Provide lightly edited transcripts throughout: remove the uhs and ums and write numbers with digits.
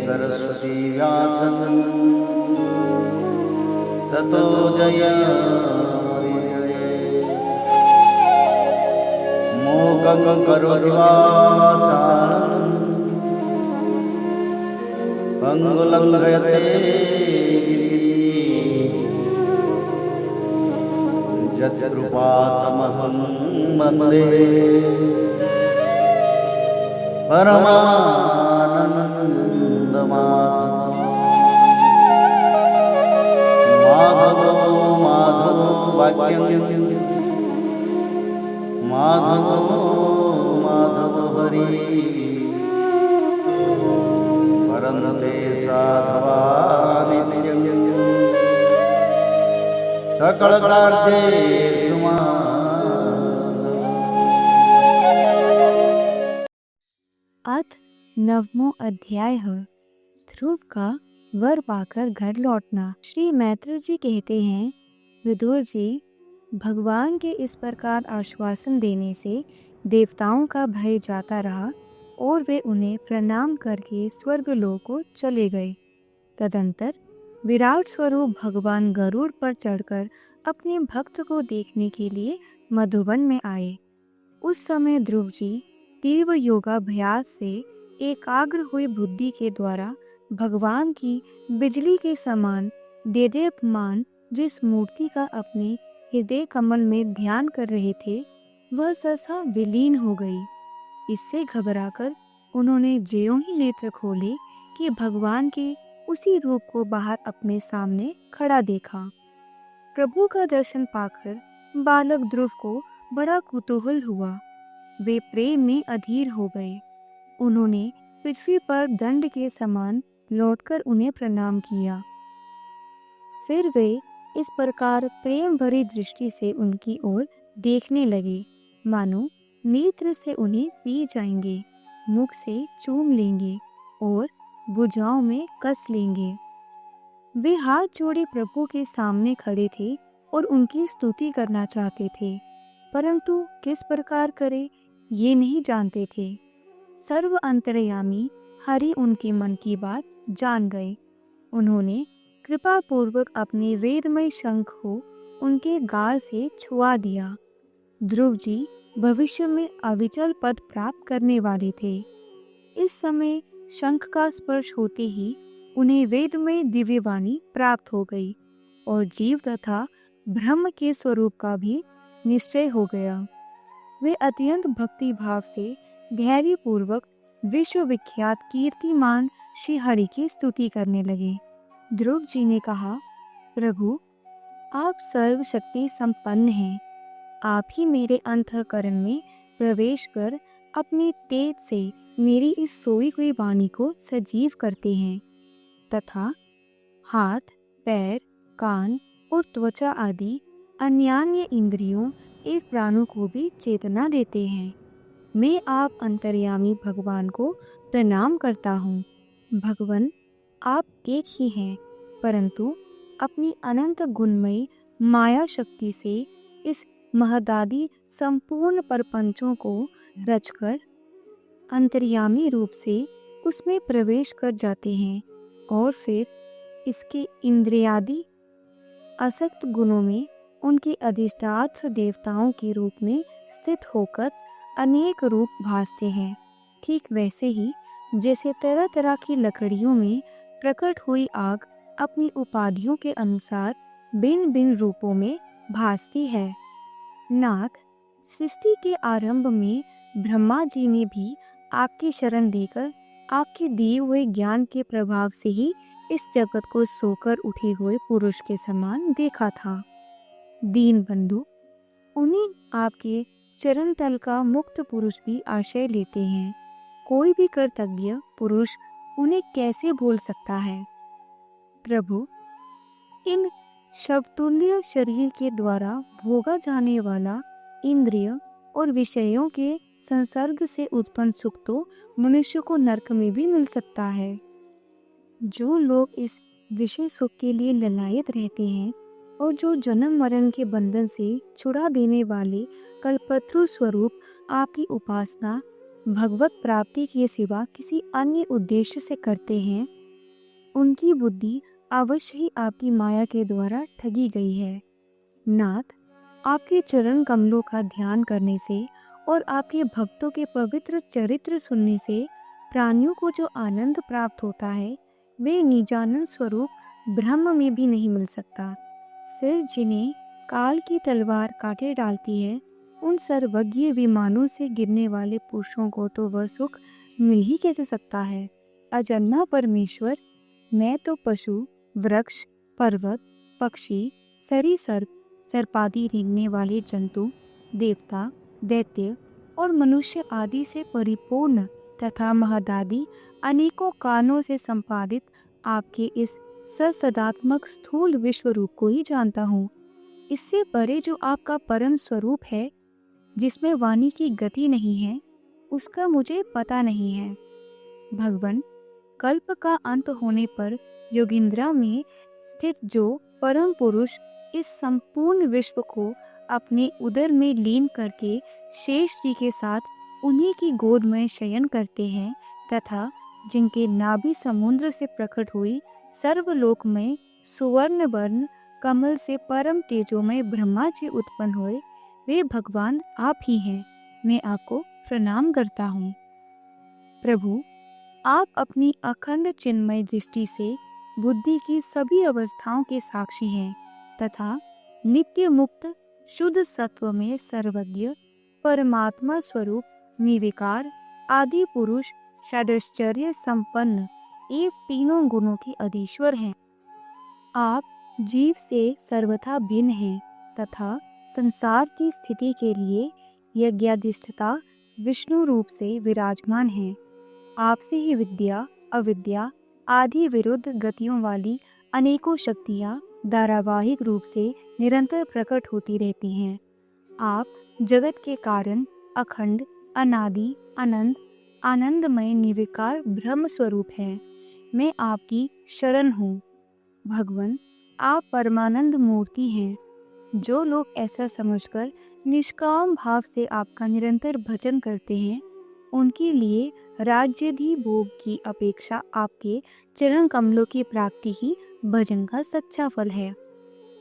सरस्वती व्यासं ततो जयमुदीरये। मूकं करोति वाचालं पंगुलं लङ्घयते यत्कृपातमहं वन्दे परमानन्दमाधवो माधवो वाक्यं माधवो हरि परन्ते साधवा नित्यं सकलकार्येषु अथ 9वां अध्याय है ध्रुव का वर पाकर घर लौटना। श्री मैत्र जी कहते हैं, विदुर जी, भगवान के इस प्रकार आश्वासन देने से देवताओं का भय जाता रहा और वे उन्हें प्रणाम करके स्वर्गलोक को चले गए। तदंतर विराट स्वरूप भगवान गरुड़ पर चढ़कर अपने भक्त को देखने के लिए मधुबन में आए। उस समय ध्रुव जी तीव्र योगाभ्यास से एकाग्र हुई बुद्धि के द्वारा भगवान की बिजली के समान देदीप्यमान जिस मूर्ति का अपने हृदय कमल में ध्यान कर रहे थे, वह सहसा विलीन हो गई। इससे घबराकर उन्होंने ज्यों ही नेत्र खोले कि भगवान के उसी रूप को बाहर अपने सामने खड़ा देखा। प्रभु का दर्शन पाकर बालक ध्रुव को बड़ा कुतूहल हुआ। वे प्रेम में अधीर हो गए। उन्होंने पृथ्वी पर दंड के समान लौटकर उन्हें प्रणाम किया। फिर वे इस प्रकार प्रेम भरी दृष्टि से उनकी ओर देखने लगे, मानो नेत्र से उन्हें पी जाएंगे, मुख से चूम लेंगे और भुजाओं में कस लेंगे। वे हाथ जोड़े प्रभु के सामने खड़े थे और उनकी स्तुति करना चाहते थे, परंतु किस प्रकार करे ये नहीं जानते थे। सर्व अंतर्यामी हरि उनके मन की बात जान गए। उन्होंने कृपा पूर्वक अपने वेदमय शंख को उनके गाल से छुआ दिया। ध्रुव जी भविष्य में अविचल पद प्राप्त करने वाले थे। इस समय शंख का स्पर्श होते ही उन्हें वेदमय दिव्यवाणी प्राप्त हो गई और जीव तथा ब्रह्म के स्वरूप का भी निश्चय हो गया। वे अत्यंत भक्ति भाव से धैर्य पूर्वक विश्व विख्यात कीर्तिमान श्री हरि की स्तुति करने लगे। ध्रुव जी ने कहा, प्रभु, आप सर्वशक्ति संपन्न हैं। आप ही मेरे अंतःकरण में प्रवेश कर अपने तेज से मेरी इस सोई हुई वाणी को सजीव करते हैं तथा हाथ, पैर, कान और त्वचा आदि अन्यान्य इंद्रियों एक प्राणों को भी चेतना देते हैं। मैं आप अंतर्यामी भगवान को प्रणाम करता हूँ। भगवान, आप एक ही हैं, परंतु अपनी अनंत गुणमयी माया शक्ति से इस महदादि संपूर्ण प्रपंचों को रचकर अंतर्यामी रूप से उसमें प्रवेश कर जाते हैं और फिर इसके इंद्रियादि असक्त गुणों में उनके अधिष्ठात्र देवताओं के रूप में स्थित होकर अनेक रूप भासते हैं। ठीक वैसे ही जैसे तरह तरह की लकड़ियों में प्रकट हुई आग अपनी उपाधियों के अनुसार भिन्न भिन्न रूपों में भासती है। नाथ, सृष्टि के आरंभ में ब्रह्मा जी ने भी आपकी शरण लेकर आपके दिए हुए ज्ञान के प्रभाव से ही इस जगत को सोकर उठे हुए पुरुष के समान देखा था। दीन बंधु, उन्हीं आपके चरण तल का मुक्त पुरुष भी आश्रय लेते हैं। कोई भी कर्तव्य पुरुष उन्हें कैसे भूल सकता है। प्रभु, इन शवतुल्य शरीर के द्वारा भोगा जाने वाला इंद्रिय और विषयों के संसर्ग से उत्पन्न सुख तो मनुष्य को नरक में भी मिल सकता है। जो लोग इस विषय सुख के लिए ललायत रहते हैं और जो जन्म मरण के बंधन से छुड़ा देने वाले कल्पत्रु स्वरूप आपकी उपासना भगवत प्राप्ति के सिवा किसी अन्य उद्देश्य से करते हैं, उनकी बुद्धि अवश्य ही आपकी माया के द्वारा ठगी गई है। नाथ, आपके चरण कमलों का ध्यान करने से और आपके भक्तों के पवित्र चरित्र सुनने से प्राणियों को जो आनंद प्राप्त होता है वे निजानंद स्वरूप ब्रह्म में भी नहीं मिल सकता। फिर जिन्हें काल की तलवार काटे डालती है, उन सर्वज्ञ विमानों से गिरने वाले पुरुषों को तो वह सुख मिल ही कैसे सकता है। अजन्मा परमेश्वर, मैं तो पशु, वृक्ष, पर्वत, पक्षी, सरीसर्प, सर्पादि रेंगने वाले जंतु, देवता, दैत्य और मनुष्य आदि से परिपूर्ण तथा महदादि अनेकों कानों से संपादित आपके इस ससदात्मक स्थूल विश्व रूप को ही जानता हूँ। इससे परे जो आपका परम स्वरूप है, जिसमें वाणी की गति नहीं है, उसका मुझे पता नहीं है। भगवान, कल्प का अंत होने पर योगिंद्रा में स्थित जो परम पुरुष इस संपूर्ण विश्व को अपने उदर में लीन करके शेष जी के साथ उन्हीं की गोद में शयन करते हैं तथा जिनके नाभि समुद्र से प्रकट हुई सर्वलोक में सुवर्ण वर्ण कमल से परम तेजोमय ब्रह्मा जी उत्पन्न हुए, वे भगवान आप ही हैं। मैं आपको प्रणाम करता हूँ। प्रभु, आप अपनी अखंड चिन्मय दृष्टि से बुद्धि की सभी अवस्थाओं के साक्षी हैं तथा नित्य मुक्त शुद्ध सत्व में सर्वज्ञ परमात्मा स्वरूप निर्विकार आदि पुरुष षडाश्चर्य संपन्न एवं तीनों गुणों के अधीश्वर हैं। आप जीव से सर्वथा भिन्न हैं तथा संसार की स्थिति के लिए यज्ञाधिष्ठता विष्णु रूप से विराजमान हैं। आपसे ही विद्या अविद्या आदि विरुद्ध गतियों वाली अनेकों शक्तियाँ धारावाहिक रूप से निरंतर प्रकट होती रहती हैं। आप जगत के कारण अखंड अनादि अनंत आनंदमय निर्विकार ब्रह्म स्वरूप हैं। मैं आपकी शरण हूँ। भगवान, आप परमानंद मूर्ति हैं। जो लोग ऐसा समझकर निष्काम भाव से आपका निरंतर भजन करते हैं, उनके लिए राज्याधि भोग की अपेक्षा आपके चरण कमलों की प्राप्ति ही भजन का सच्चा फल है।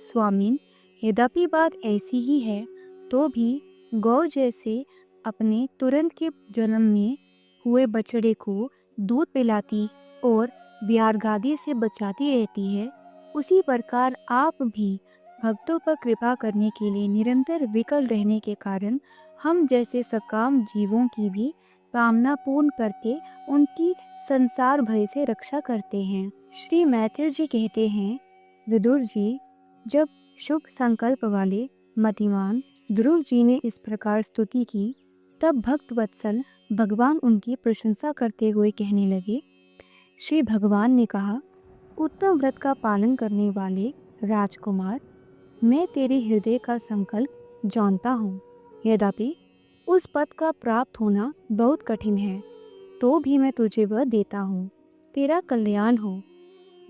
स्वामीन, यद्यपि बात ऐसी ही है तो भी गौ जैसे अपने तुरंत के जन्म में हुए बछड़े को दूध पिलाती और व्यारगादी से बचाती रहती है, उसी प्रकार आप भी भक्तों पर कृपा करने के लिए निरंतर विकल रहने के कारण हम जैसे सकाम जीवों की भी कामना पूर्ण करके उनकी संसार भय से रक्षा करते हैं। श्री मैत्रेय जी कहते हैं, विदुर जी, जब शुभ संकल्प वाले मतिमान ध्रुव जी ने इस प्रकार स्तुति की, तब भक्त वत्सल भगवान उनकी प्रशंसा करते हुए कहने लगे। श्री भगवान ने कहा, उत्तम व्रत का पालन करने वाले राजकुमार, मैं तेरे हृदय का संकल्प जानता हूँ। यद्यपि उस पद का प्राप्त होना बहुत कठिन है, तो भी मैं तुझे वह देता हूँ। तेरा कल्याण हो।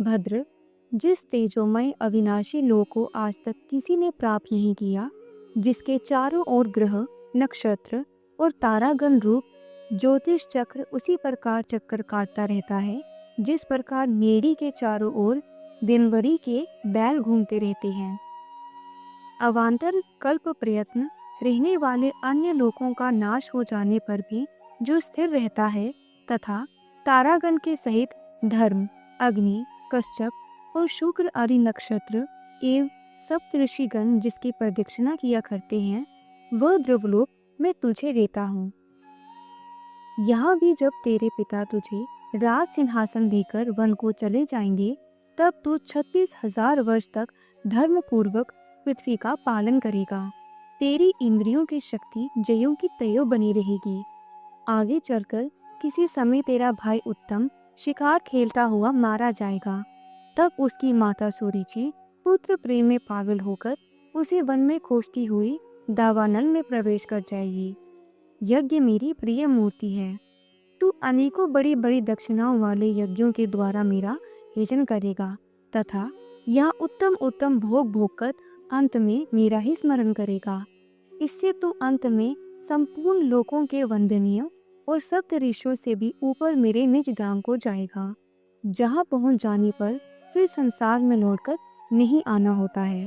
भद्र, जिस तेजोमय अविनाशी लोक को आज तक किसी ने प्राप्त नहीं किया, जिसके चारों ओर ग्रह नक्षत्र और तारागण रूप ज्योतिष चक्र उसी प्रकार चक्कर काटता रहता है जिस प्रकार मेढ़ी के चारों ओर दिनवरी के बैल घूमते रहते हैं। अवान्तर कल्प प्रयत्न रहने वाले अन्य लोकों का नाश हो जाने पर भी जो स्थिर रहता है तथा तारागण के सहित धर्म, अग्नि, कश्यप और शुक्र आदि नक्षत्र एवं सप्तऋषिगण जिसकी प्रदक्षिणा किया करते हैं, वह ध्रुवलोक मैं तुझे देता हूँ। यहाँ भी जब तेरे पिता तुझे राज सिंहासन देकर वन को चले जाएंगे, तब तू 36,000 वर्ष तक धर्म पूर्वक पृथ्वी का पालन करेगा। तेरी इंद्रियों की शक्ति जयों की तयों बनी रहेगी। आगे चलकर किसी समय तेरा भाई उत्तम शिकार खेलता हुआ मारा जाएगा। तब उसकी माता सुरुचि पुत्र प्रेम में पागल होकर उसे वन में खोजती हुई दावानल में प्रवेश कर जाएगी। यज्ञ मेरी प्रिय मूर्ति है। तू अनेकों बड़ी बड़ी दक्षिणाओं वाले यज्ञों के द्वारा मेरा यजन करेगा तथा यहाँ उत्तम उत्तम भोग भोगकर अंत में मेरा ही स्मरण करेगा। इससे तू अंत में संपूर्ण लोकों के वंदनीय और सप्त ऋषियों से भी ऊपर मेरे निज धाम को जाएगा। जहाँ पहुँच जाने पर फिर संसार में लौटकर नहीं आना होता है।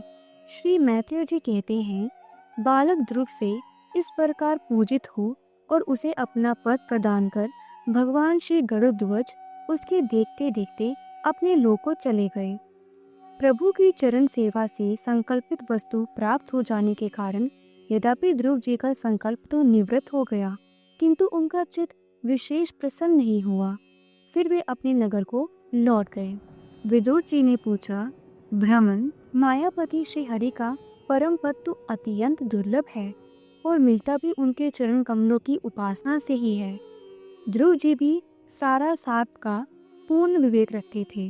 श्री मैत्रेय जी कहते हैं, बालक ध्रुव से इस प्रकार पूजित हो और उसे अपना पद प्रदान कर भगवान श्री गरुड़ध्वज उसके देखते देखते अपने लोक को चले गए। प्रभु की चरण सेवा से संकल्पित वस्तु प्राप्त हो जाने के कारण यद्यपि ध्रुव जी का संकल्प तो निवृत्त हो गया, किंतु उनका चित्त विशेष प्रसन्न नहीं हुआ। फिर वे अपने नगर को लौट गए। विदुर जी ने पूछा, ब्राह्मण, मायापति श्री हरि का परम पद तो अत्यंत दुर्लभ है और मिलता भी उनके चरण कमलों की उपासना से ही है। ध्रुव जी भी सारा सात का पूर्ण विवेक रखते थे,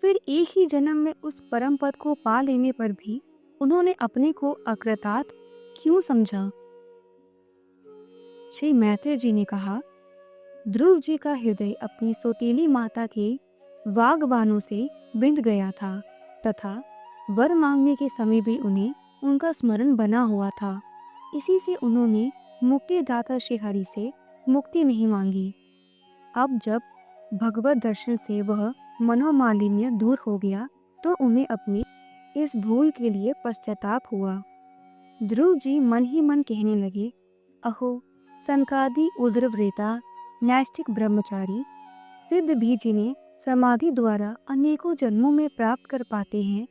फिर एक ही जन्म में उस परम पद को पा लेने पर भी उन्होंने अपने को अकृतार्थ क्यों समझा? श्री मैत्रेय जी ने कहा, ध्रुव जी का हृदय अपनी सौतेली माता के वाग्बाणों से बिंद गया था तथा वर मांगने के समय भी उन्हें उनका स्मरण बना हुआ था। इसी से उन्होंने मुक्तिदाता श्री हरि से मुक्ति नहीं मांगी। अब जब भगवत दर्शन से वह मनोमालिन्य दूर हो गया तो उन्हें अपनी इस भूल के लिए पश्चाताप हुआ। ध्रुव जी मन ही मन कहने लगे, अहो सनकादि उद्रवरेता नैष्ठिक ब्रह्मचारी सिद्ध भी जिन्हें समाधि द्वारा अनेकों जन्मों में प्राप्त कर पाते हैं,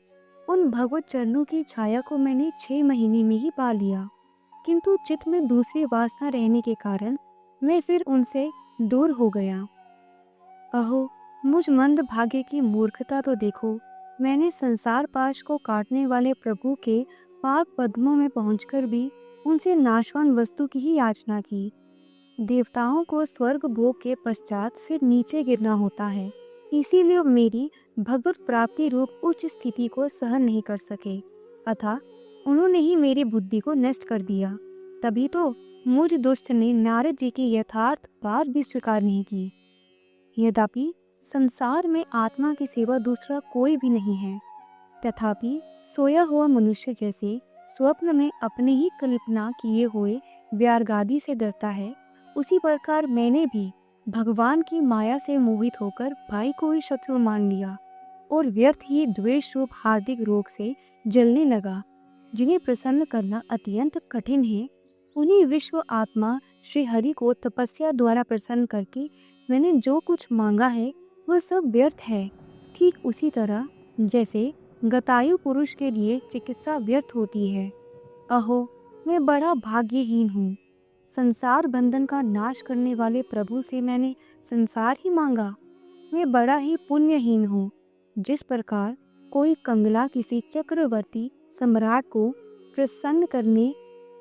उन भगवत चरणों की छाया को मैंने 6 महीने में ही पा लिया, किंतु चित्त में दूसरी वासना रहने के कारण मैं फिर उनसे दूर हो गया। अहो मुझ मंद भाग्य की मूर्खता तो देखो, मैंने संसार पाश को काटने वाले प्रभु के पाक पद्मों में पहुंचकर भी उनसे नाशवान वस्तु की ही याचना की। देवताओं को स्वर्ग भोग के पश्चात फिर नीचे गिरना होता है, इसीलिए मेरी भगवत प्राप्ति रूप उच्च स्थिति को सहन नहीं कर सके, अतः उन्होंने ही मेरी बुद्धि को नष्ट कर दिया। तभी तो मुझ दुष्ट ने नारद जी की यथार्थ बात भी स्वीकार नहीं की। यद्यपि संसार में आत्मा की सेवा दूसरा कोई भी नहीं है, तथापि सोया हुआ मनुष्य जैसे स्वप्न में अपने ही कल्पना किए हुए व्यारगादी से डरता है, उसी प्रकार मैंने भी भगवान की माया से मोहित होकर भाई को ही शत्रु मान लिया और व्यर्थ ही द्वेष रूप हार्दिक रोग से जलने लगा। जिन्हें प्रसन्न करना अत्यंत कठिन है, उन्हीं विश्व आत्मा श्री हरि को तपस्या द्वारा प्रसन्न करके मैंने जो कुछ मांगा है वह सब व्यर्थ है। ठीक उसी तरह जैसे गतायु पुरुष के लिए चिकित्सा व्यर्थ होती है। अहो मैं बड़ा भाग्यहीन हूँ। संसार बंधन का नाश करने वाले प्रभु से मैंने संसार ही मांगा। मैं बड़ा ही पुण्यहीन हूँ। जिस प्रकार कोई कंगला किसी चक्रवर्ती सम्राट को प्रसन्न करने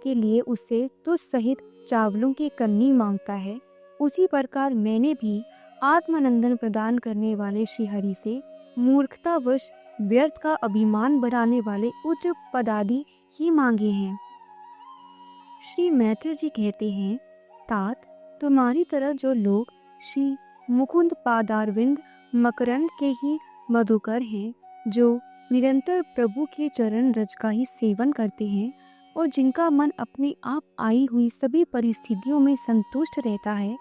के लिए उससे तुझ सहित चावलों की कन्नी मांगता है, उसी प्रकार मैंने भी आत्मानंदन प्रदान करने वाले श्री हरि से मूर्खतावश व्यर्थ का अभिमान बढ़ाने वाले उच्च पदादि ही मांगे हैं। श्री मैत्रेय जी कहते हैं, तात तुम्हारी तरह जो लोग श्री मुकुंद पादारविंद मकरंद के ही मधुकर हैं, जो निरंतर प्रभु के चरण रज का ही सेवन करते हैं और जिनका मन अपने आप आई हुई सभी परिस्थितियों में संतुष्ट रहता है,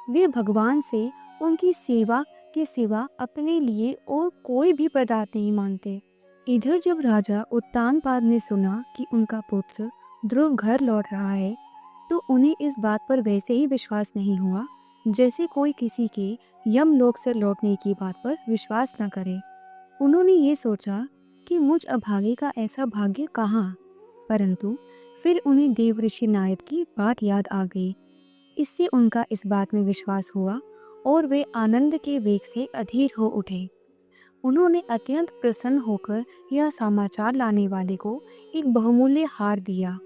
वे भगवान से उनकी सेवा के सिवा अपने लिए और कोई भी पदार्थ नहीं मांगते। इधर जब राजा उत्तानपाद ने सुना कि उनका पुत्र ध्रुव घर लौट रहा है, तो उन्हें इस बात पर वैसे ही विश्वास नहीं हुआ जैसे कोई किसी के यमलोक से लौटने की बात पर विश्वास न करे। उन्होंने ये सोचा कि मुझ अभागे का ऐसा भाग्य कहाँ, परंतु फिर उन्हें देव ऋषि नायक की बात याद आ गई। इससे उनका इस बात में विश्वास हुआ और वे आनंद के वेग से अधीर हो उठे। उन्होंने अत्यंत प्रसन्न होकर यह समाचार लाने वाले को एक बहुमूल्य हार दिया।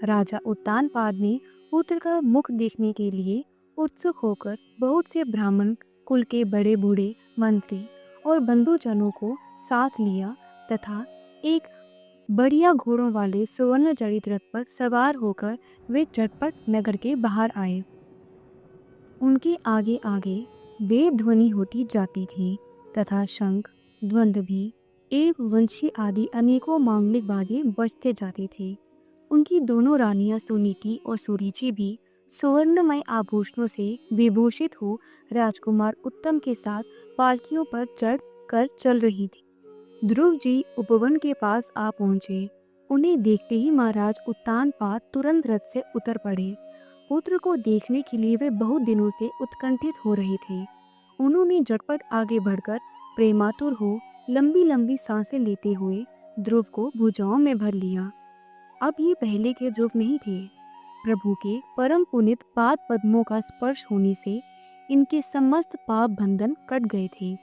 राजा उत्तानपाद ने पुत्र का मुख देखने के लिए उत्सुक होकर बहुत से ब्राह्मण कुल के बड़े बूढ़े मंत्री और बंधुजनों को साथ लिया तथा एक बढ़िया घोड़ों वाले सुवर्ण जड़ित रथ पर सवार होकर वे झटपट नगर के बाहर आए। उनके आगे आगे वेद ध्वनि होती जाती थी तथा शंख, द्वंद्वी एवं वंशी आदि अनेकों मांगलिक बाजे बजते जाते थे। उनकी दोनों रानियां सुनीति और सुरुचि भी सुवर्णमय आभूषणों से विभूषित हो राजकुमार उत्तम के साथ पालकियों पर चढ़ कर चल रही थी। ध्रुव जी उपवन के पास आ पहुंचे। उन्हें देखते ही महाराज उत्तानपाद तुरंत रथ से उतर पड़े। पुत्र को देखने के लिए वे बहुत दिनों से उत्कंठित हो रहे थे। उन्होंने झटपट आगे बढ़कर प्रेमातुर हो लंबी लंबी सांसें लेते हुए ध्रुव को भुजाओं में भर लिया। अब ये पहले के ध्रुव नहीं थे। प्रभु के परम पुनित पाद पद्मों का स्पर्श होने से इनके समस्त पाप बंधन कट गए थे।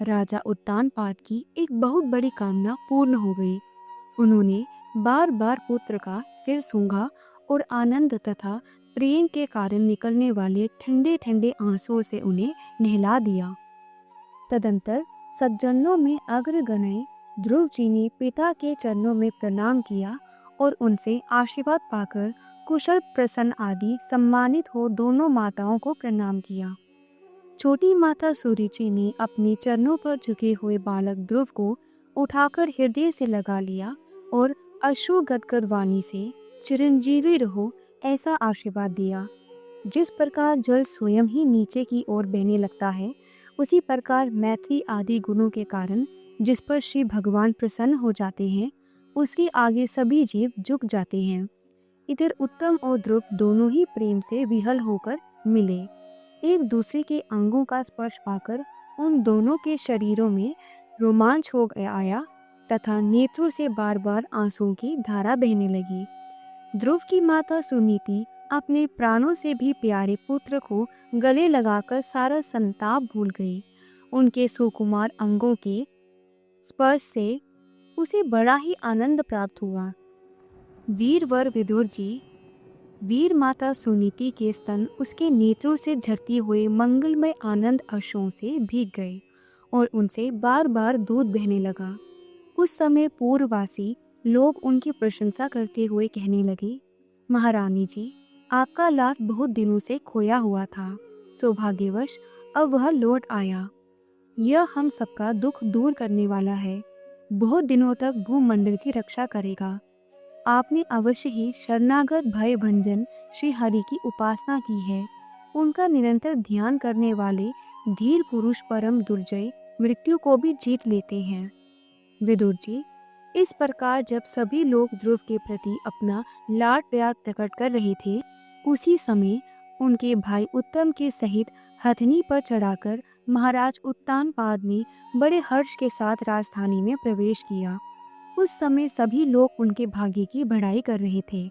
राजा उत्तानपाद की एक बहुत बड़ी कामना पूर्ण हो गई। उन्होंने बार बार पुत्र का सिर सूंघा और आनंद तथा प्रेम के कारण निकलने वाले ठंडे ठंडे आंसुओं से उन्हें नहला दिया। तदंतर सज्जनों में अग्रगण्य ध्रुव जी ने पिता के चरणों में प्रणाम किया और उनसे आशीर्वाद पाकर कुशल प्रसन्न आदि सम्मानित हो दोनों माताओं को प्रणाम किया। छोटी माता सुरुचि ने अपने चरणों पर झुके हुए बालक ध्रुव को उठाकर हृदय से लगा लिया और अश्रु गदगद वाणी से चिरंजीवी रहो ऐसा आशीर्वाद दिया। जिस प्रकार जल स्वयं ही नीचे की ओर बहने लगता है, उसी प्रकार मैत्री आदि गुणों के कारण जिस पर श्री भगवान प्रसन्न हो जाते हैं, उसके आगे सभी जीव झुक जाते हैं। इधर उत्तम और ध्रुव दोनों ही प्रेम से विहल होकर मिले। एक दूसरे के अंगों का स्पर्श पाकर उन दोनों के शरीरों में रोमांच हो आया तथा नेत्रों से बार बार आंसुओं की धारा बहने लगी। ध्रुव की माता सुनीति अपने प्राणों से भी प्यारे पुत्र को गले लगाकर सारा संताप भूल गई। उनके सुकुमार अंगों के स्पर्श से उसे बड़ा ही आनंद प्राप्त हुआ। वीरवर विदुर जी, वीर माता सुनीति के स्तन उसके नेत्रों से झरती हुए मंगलमय आनंद अश्रुओं से भीग गए और उनसे बार बार दूध बहने लगा। उस समय पूर्ववासी लोग उनकी प्रशंसा करते हुए कहने लगे, महारानी जी, आपका लाल बहुत दिनों से खोया हुआ था। सौभाग्यवश अब वह लौट आया। यह हम सबका दुख दूर करने वाला है। बहुत दिनों तक भूमंडल की रक्षा करेगा। आपने अवश्य ही शरणागत भय भंजन श्री हरि की उपासना की है। उनका निरंतर ध्यान करने वाले धीर पुरुष परम दुर्जय मृत्यु को भी जीत लेते हैं। विदुर जी, इस प्रकार जब सभी लोग ध्रुव के प्रति अपना लाड प्यार प्रकट कर रहे थे, उसी समय उनके भाई उत्तम के सहित हथनी पर चढ़ाकर महाराज उत्तानपाद ने बड़े हर्ष के साथ राजधानी में प्रवेश किया। उस समय सभी लोग उनके भाग्य की बढ़ाई कर रहे थे।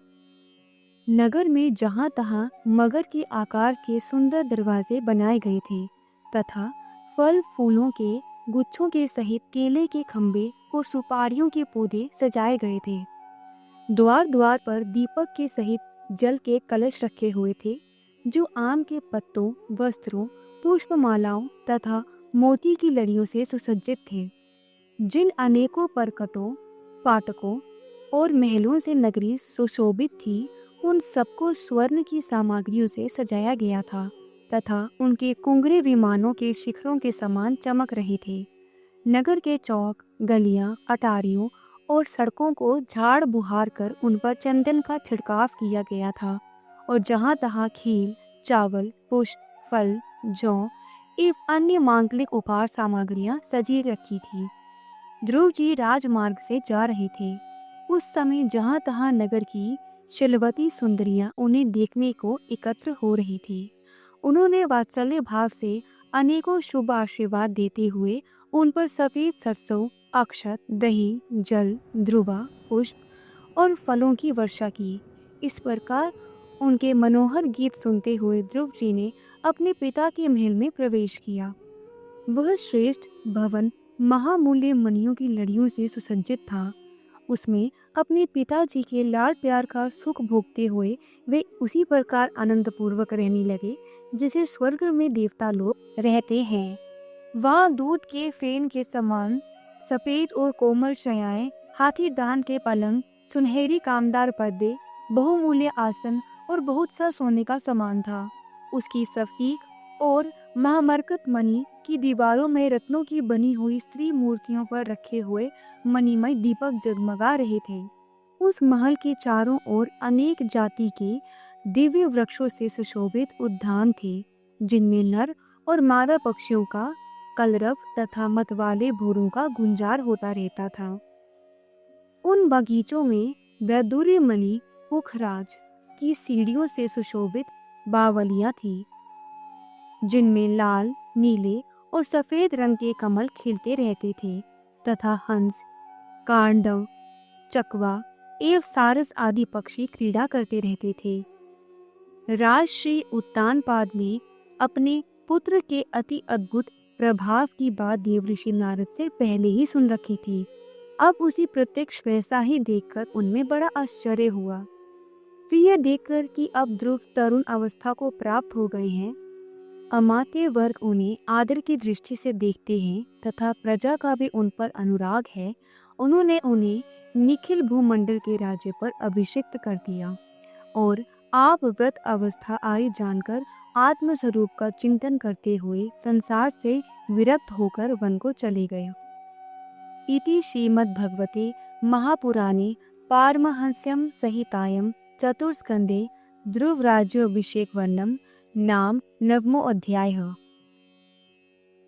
नगर में जहाँ तहाँ मगर के आकार के सुंदर दरवाजे बनाए गए थे तथा फल फूलों के गुच्छों के सहित केले के खम्भे और सुपारियों के पौधे सजाए गए थे। द्वार द्वार पर दीपक के सहित जल के कलश रखे हुए थे, जो आम के पत्तों, वस्त्रों, पुष्पमालाओं तथा मोती की लड़ियों से सुसज्जित थे। जिन अनेकों परकटों, फाटकों और महलों से नगरी सुशोभित थी, उन सबको स्वर्ण की सामग्रियों से सजाया गया था तथा उनके कुंगरे विमानों के शिखरों के समान चमक रहे थे। नगर के चौक, गलियां, अटारियों और सड़कों को झाड़ बुहार कर उन पर चंदन का छिड़काव किया गया था और जहाँ तहाँ खील, चावल, पुष्प, फल, जौ एवं अन्य मांगलिक उपहार सामग्रियां सजी रखी थी। ध्रुव जी राजमार्ग से जा रहे थे। उस समय जहाँ तहाँ नगर की शिलवती सुंदरियां उन्हें देखने को एकत्र हो रही थी। उन्होंने वात्सल्य भाव से अनेकों शुभ आशीर्वाद देते हुए उन पर सफेद सरसों, अक्षत, दही, जल, ध्रुवा, पुष्प और फलों की वर्षा की। इस प्रकार उनके मनोहर गीत सुनते हुए ध्रुव जी ने अपने पिता के महल में प्रवेश किया। वह श्रेष्ठ भवन महामूल्य मणियों की लड़ियों से सुसज्जित था। उसमें अपने पिताजी के लाड प्यार का सुख भोगते हुए वे उसी प्रकार आनंद पूर्वक रहने लगे जैसे स्वर्ग में देवता लोग रहते हैं। वहाँ दूध के फेन के समान सफेद और कोमल शय्याएं, हाथी दान के पलंग, सुनहरी कामदार पर्दे, बहुमूल्य आसन और बहुत सा सोने का सामान था। उसकी स्फटिक और महामरकत मणि की दीवारों में रत्नों की बनी हुई स्त्री मूर्तियों पर रखे हुए मणिमय दीपक जगमगा रहे थे। उस महल के चारों ओर अनेक जाति के दिव्य वृक्षों से सुशोभित उद्यान थे, जिनमें नर और मादा पक्षियों का कलरव तथा मतवाले भोरों का गुंजार होता रहता था। उन बगीचों में वैदुर्य मणि पुखराज की सीढ़ियों से सुशोभित बावलियां थी, जिनमें लाल, नीले और सफेद रंग के कमल खिलते रहते थे तथा हंस, कांडव, चकवा एवं सारस आदि पक्षी क्रीड़ा करते रहते थे। राजश्री उत्तानपाद ने अपने पुत्र के अति अद्भुत प्रभाव की बात देवऋषि नारद से पहले ही सुन रखी थी। अब उसी प्रत्यक्ष वैसा ही देखकर उनमें बड़ा आश्चर्य हुआ। फिर यह देखकर कि अब ध्रुव तरुण अवस्था को प्राप्त हो गए हैं, अमात्य वर्ग उन्हें आदर की दृष्टि से देखते हैं तथा प्रजा का भी उन पर अनुराग है, उन्होंने उन्हें निखिल भूमंडल के राज्य पर अभिषिक्त कर दिया और आप व्रत अवस्था आई जानकर आत्म स्वरूप का चिंतन करते हुए संसार से विरक्त होकर वन को चले गए। इति श्रीमद्भगवते महापुराणे पारमहंस्यं संहितायां चतुर्स्कंधे ध्रुव राज्याभिषेक वर्णनम नाम 9वां अध्यायः।